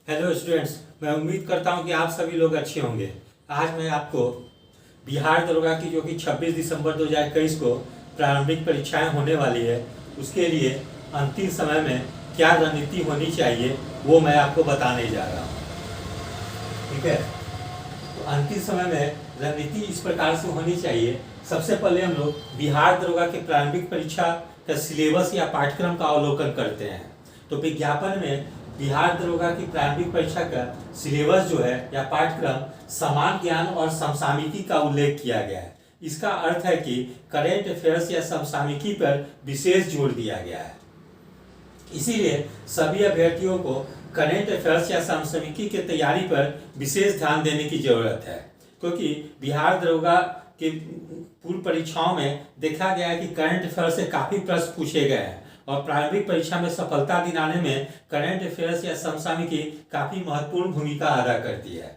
Hello students, मैं उम्मीद करता हूं कि आप सभी लोग अच्छे होंगे। आज मैं आपको बिहार दरोगा की जो कि 26 दिसंबर 2021 को प्रारंभिक परीक्षाएं होने वाली है, उसके लिए अंतिम समय में क्या रणनीति होनी चाहिए वो मैं आपको बताने जा रहा हूं। ठीक है, तो अंतिम समय में रणनीति इस प्रकार से होनी चाहिए। सबसे पहले हम लोग बिहार दरोगा के प्रारंभिक परीक्षा का सिलेबस या पाठ्यक्रम का अवलोकन करते हैं। तो विज्ञापन में बिहार दरोगा की प्रारंभिक परीक्षा का सिलेबस जो है या पाठ्यक्रम समान ज्ञान और समसामयिकी का उल्लेख किया गया है। इसका अर्थ है कि करेंट अफेयर्स या समसामयिकी पर विशेष जोर दिया गया है। इसीलिए सभी अभ्यर्थियों को करेंट अफेयर्स या समसामयिकी की तैयारी पर विशेष ध्यान देने की जरूरत है, क्योंकि बिहार दरोगा के पूर्व परीक्षाओं में देखा गया है कि करंट अफेयर्स से काफ़ी प्रश्न पूछे गए हैं और प्रारंभिक परीक्षा में सफलता दिलाने में करंट अफेयर्स या समसामयिकी काफ़ी महत्वपूर्ण भूमिका अदा करती है।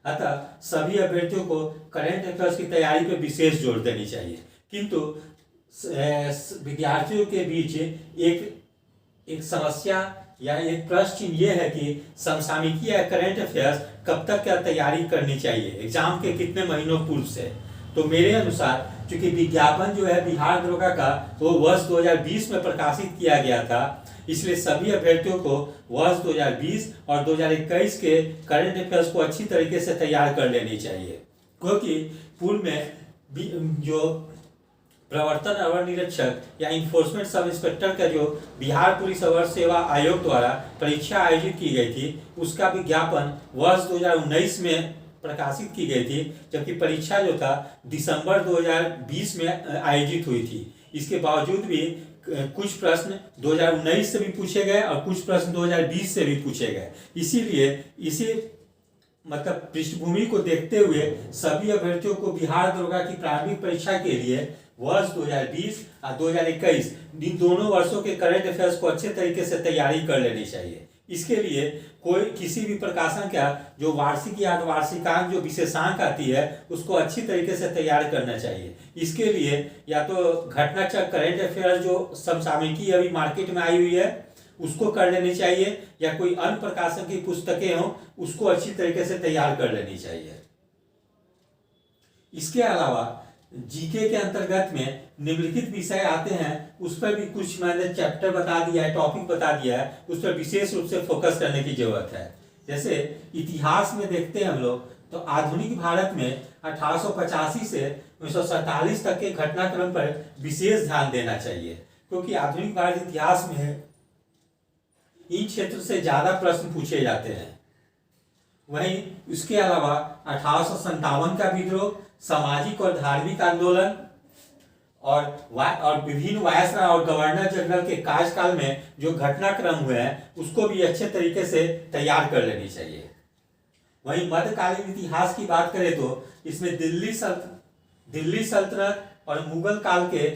अतः सभी अभ्यर्थियों को करंट अफेयर्स की तैयारी पर विशेष जोर देनी चाहिए। किंतु विद्यार्थियों के बीच एक समस्या या एक प्रश्न चिन्ह ये है कि समसामयिकी या करंट अफेयर्स कब तक क्या तैयारी करनी चाहिए, एग्जाम के कितने महीनों पूर्व से। तो मेरे अनुसार चूंकि विज्ञापन जो है बिहार दरोगा का वो वर्ष 2020 में प्रकाशित किया गया था, इसलिए सभी अभ्यर्थियों को वर्ष 2020 और 2021 के करंट अफेयर्स को अच्छी तरीके से तैयार कर लेनी चाहिए, क्योंकि पूर्व में जो प्रवर्तन अवर निरीक्षक या इन्फोर्समेंट सब इंस्पेक्टर का जो बिहार पुलिस अवर सेवा आयोग द्वारा परीक्षा आयोजित की गई थी, उसका विज्ञापन वर्ष 2019 में प्रकाशित की गई थी, जबकि परीक्षा जो था दिसंबर 2020 में आयोजित हुई थी। इसके बावजूद भी कुछ प्रश्न 2019 से भी पूछे गए और कुछ प्रश्न 2020 से भी पूछे गए। इसीलिए इसी मतलब पृष्ठभूमि को देखते हुए सभी अभ्यर्थियों को बिहार दरोगा की प्रारंभिक परीक्षा के लिए वर्ष 2020 और 2021 इन दोनों वर्षों के करंट अफेयर्स को अच्छे तरीके से तैयारी कर लेनी चाहिए। इसके लिए कोई किसी भी प्रकाशन का जो वार्षिक या अर्धवार्षिकांक जो विशेषांक आती है उसको अच्छी तरीके से तैयार करना चाहिए। इसके लिए या तो घटनाचक्र करंट अफेयर जो समसामयिकी अभी मार्केट में आई हुई है उसको कर लेनी चाहिए, या कोई अन्य प्रकाशन की पुस्तकें हों उसको अच्छी तरीके से तैयार कर लेनी चाहिए। इसके अलावा जीके के अंतर्गत में निम्नलिखित विषय आते हैं, उस पर भी कुछ मैंने चैप्टर बता दिया है, टॉपिक बता दिया है, उस पर विशेष रूप से फोकस करने की जरूरत है। जैसे इतिहास में देखते हैं हम लोग तो आधुनिक भारत में 1885 से 1947 तक के घटनाक्रम पर विशेष ध्यान देना चाहिए, क्योंकि आधुनिक भारत इतिहास में इन क्षेत्र से ज्यादा प्रश्न पूछे जाते हैं। वहीं इसके अलावा 1857 का विद्रोह, सामाजिक और धार्मिक आंदोलन और विभिन्न वायसराय और गवर्नर जनरल के कार्यकाल में जो घटनाक्रम हुए हैं उसको भी अच्छे तरीके से तैयार कर लेनी चाहिए। वहीं मध्यकालीन इतिहास की बात करें तो इसमें दिल्ली सल्तनत और मुगल काल के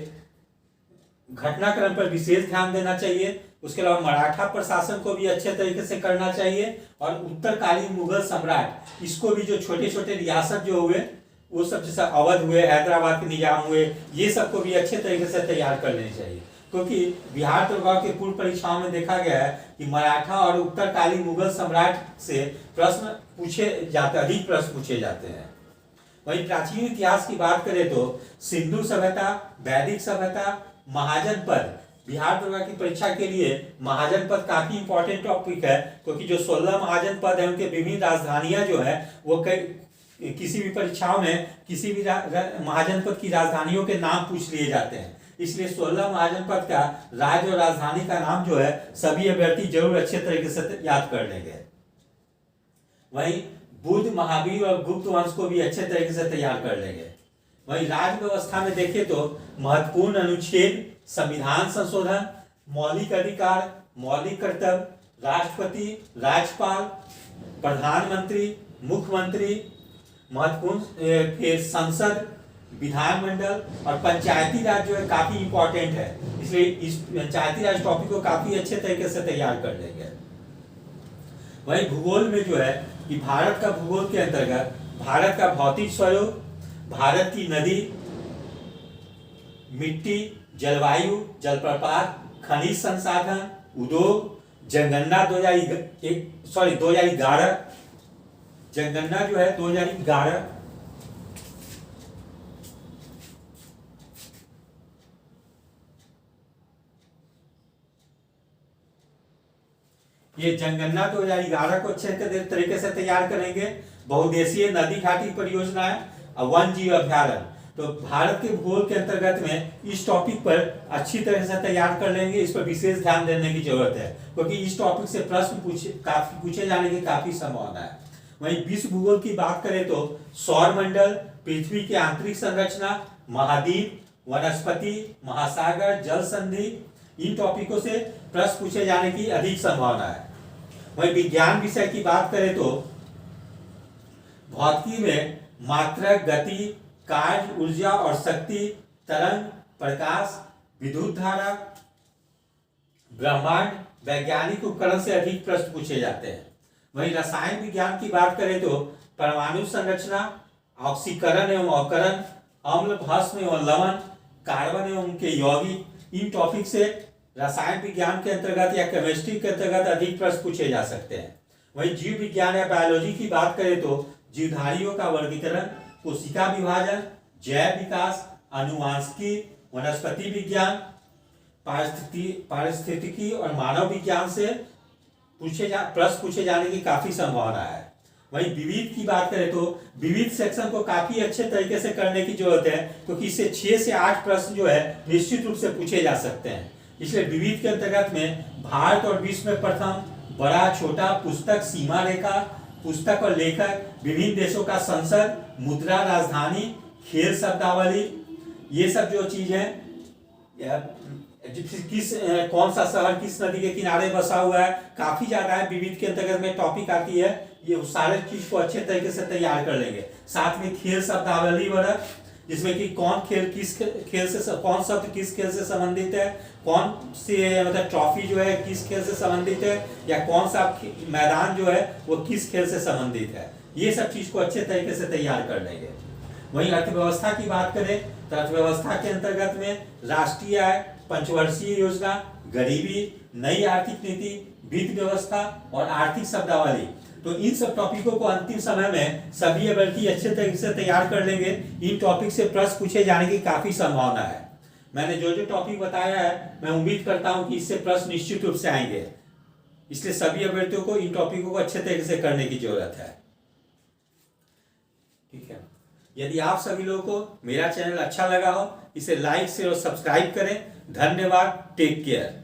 घटनाक्रम पर विशेष ध्यान देना चाहिए। उसके अलावा मराठा प्रशासन को भी अच्छे तरीके से करना चाहिए और उत्तरकालीन मुगल सम्राट इसको भी जो छोटे छोटे रियासत जो हुए वो सब जैसा अवध हुए, हैदराबाद के निजाम हुए, ये सबको भी अच्छे तरीके से तैयार कर लेनी चाहिए, क्योंकि बिहार दरोगा के पूर्व परीक्षाओं में देखा गया है कि मराठा और उत्तरकालीन मुगल सम्राट से प्रश्न पूछे जाते, अधिक प्रश्न पूछे जाते हैं। वहीं प्राचीन इतिहास की बात करें तो सिंधु सभ्यता, वैदिक सभ्यता, महाजन पद, बिहार दरोगा की परीक्षा के लिए महाजन पद काफी इंपॉर्टेंट टॉपिक है, क्योंकि जो 16 महाजन पद है उनके विभिन्न राजधानियां जो है वो किसी भी परीक्षाओं में किसी भी महाजन पद की राजधानियों के नाम पूछ लिए जाते हैं। इसलिए 16 महाजन पद का राज्य और राजधानी का नाम जो है सभी अभ्यर्थी जरूर अच्छे तरीके से याद कर लेंगे। वहीं बुद्ध, महावीर और गुप्त वंश को भी अच्छे तरीके से तैयार कर लेंगे। वहीं राज्य व्यवस्था में देखें तो महत्वपूर्ण अनुच्छेद, संविधान संशोधन, मौलिक अधिकार, मौलिक कर्तव्य, राष्ट्रपति, राज्यपाल, प्रधानमंत्री, मुख्यमंत्री, महत्वपूर्ण फिर संसद, विधानमंडल और पंचायती राज जो है काफी इंपॉर्टेंट है, इसलिए इस पंचायती राज टॉपिक को काफी अच्छे तरीके से तैयार कर लेंगे। वहीं भूगोल में जो है कि भारत का भूगोल के अंतर्गत भारत का भौतिक स्वरूप, भारत की नदी, मिट्टी, जलवायु, जलप्रपात, खनिज संसाधन, उद्योग, जनगणना 2011, जनगणना जो है 2011, ये जनगणना 2011 को अच्छे तरीके से तैयार करेंगे। बहुउद्देशीय नदी घाटी परियोजना है और वन जीव अभ्यारण्य, तो भारत के भूगोल के अंतर्गत में इस टॉपिक पर अच्छी तरह से तैयार कर लेंगे। इस पर विशेष ध्यान देने की जरूरत है, क्योंकि इस टॉपिक से प्रश्न पूछे जाने की काफी संभावना है। वहीं विश्व भूगोल की बात करें तो सौर मंडल, पृथ्वी की आंतरिक संरचना, महाद्वीप, वनस्पति, महासागर, जल संधि, इन टॉपिकों से प्रश्न पूछे जाने की अधिक संभावना है। वहीं विज्ञान विषय की बात करें तो भौतिकी में मात्रा, गति, कार्य, ऊर्जा और शक्ति, तरंग, प्रकाश, विद्युत धारा, ब्रह्मांड, वैज्ञानिक उपकरण से अधिक प्रश्न पूछे जाते हैं। वहीं रसायन विज्ञान की बात करें तो परमाणु संरचना, ऑक्सीकरण एवं अवकरण, अम्ल, भस्म एवं लवण, कार्बन एवं उनके यौगिक, इन टॉपिक से रसायन विज्ञान के अंतर्गत या केमिस्ट्री के अंतर्गत अधिक प्रश्न पूछे जा सकते हैं। वहीं जीव विज्ञान या बायोलॉजी की बात करें तो जीवधारियों का वर्गीकरण, कोशिका विभाजन, जैव विकास, आनुवांशिकी, वनस्पति विज्ञान, पारिस्थितिकी और मानव विज्ञान से प्रश्न पूछे जाने की काफी संभावना है। वहीं विविध की बात करें तो विविध सेक्शन को काफी अच्छे तरीके से करने की जरूरत है, क्योंकि इससे 6 से 8 प्रश्न जो है निश्चित रूप से पूछे जा सकते हैं। इसलिए विविध के अंतर्गत में भारत और विश्व में प्रथम, बड़ा, छोटा, पुस्तक, सीमा रेखा, पुस्तक और लेखक, विभिन्न देशों का संसद, मुद्रा, राजधानी, खेल शब्दावली, ये सब जो चीज है, कौन सा शहर किस नदी के किनारे बसा हुआ है, काफी ज्यादा है। विविध के अंतर्गत में टॉपिक आती है, ये सारे चीज को अच्छे तरीके से तैयार कर लेंगे। साथ में खेल शब्दावली वर्ग, जिसमें कि कौन खेल किस खेल से, कौन शब्द किस खेल से संबंधित है, कौन से मतलब ट्रॉफी जो है किस खेल से संबंधित है, या कौन सा मैदान जो है वो किस खेल से संबंधित है, ये सब चीज को अच्छे तरीके से तैयार कर लेंगे। वहीं अर्थव्यवस्था की बात करें तो अर्थव्यवस्था के अंतर्गत में राष्ट्रीय आय, पंचवर्षीय योजना, गरीबी, नई आर्थिक नीति, वित्त व्यवस्था और आर्थिक शब्दावली, तो इन सब टॉपिकों को अंतिम समय में सभी अभ्यर्थी अच्छे तरीके से तैयार कर लेंगे। इन टॉपिक से प्रश्न पूछे जाने की काफी संभावना है। मैंने जो जो टॉपिक बताया है, मैं उम्मीद करता हूं कि इससे प्रश्न निश्चित रूप से आएंगे, इसलिए सभी अभ्यर्थियों को इन टॉपिकों को अच्छे तरीके से करने की जरूरत है। ठीक है, यदि आप सभी लोगों को मेरा चैनल अच्छा लगा हो, इसे लाइक, शेयर और सब्सक्राइब करें। धन्यवाद, टेक केयर।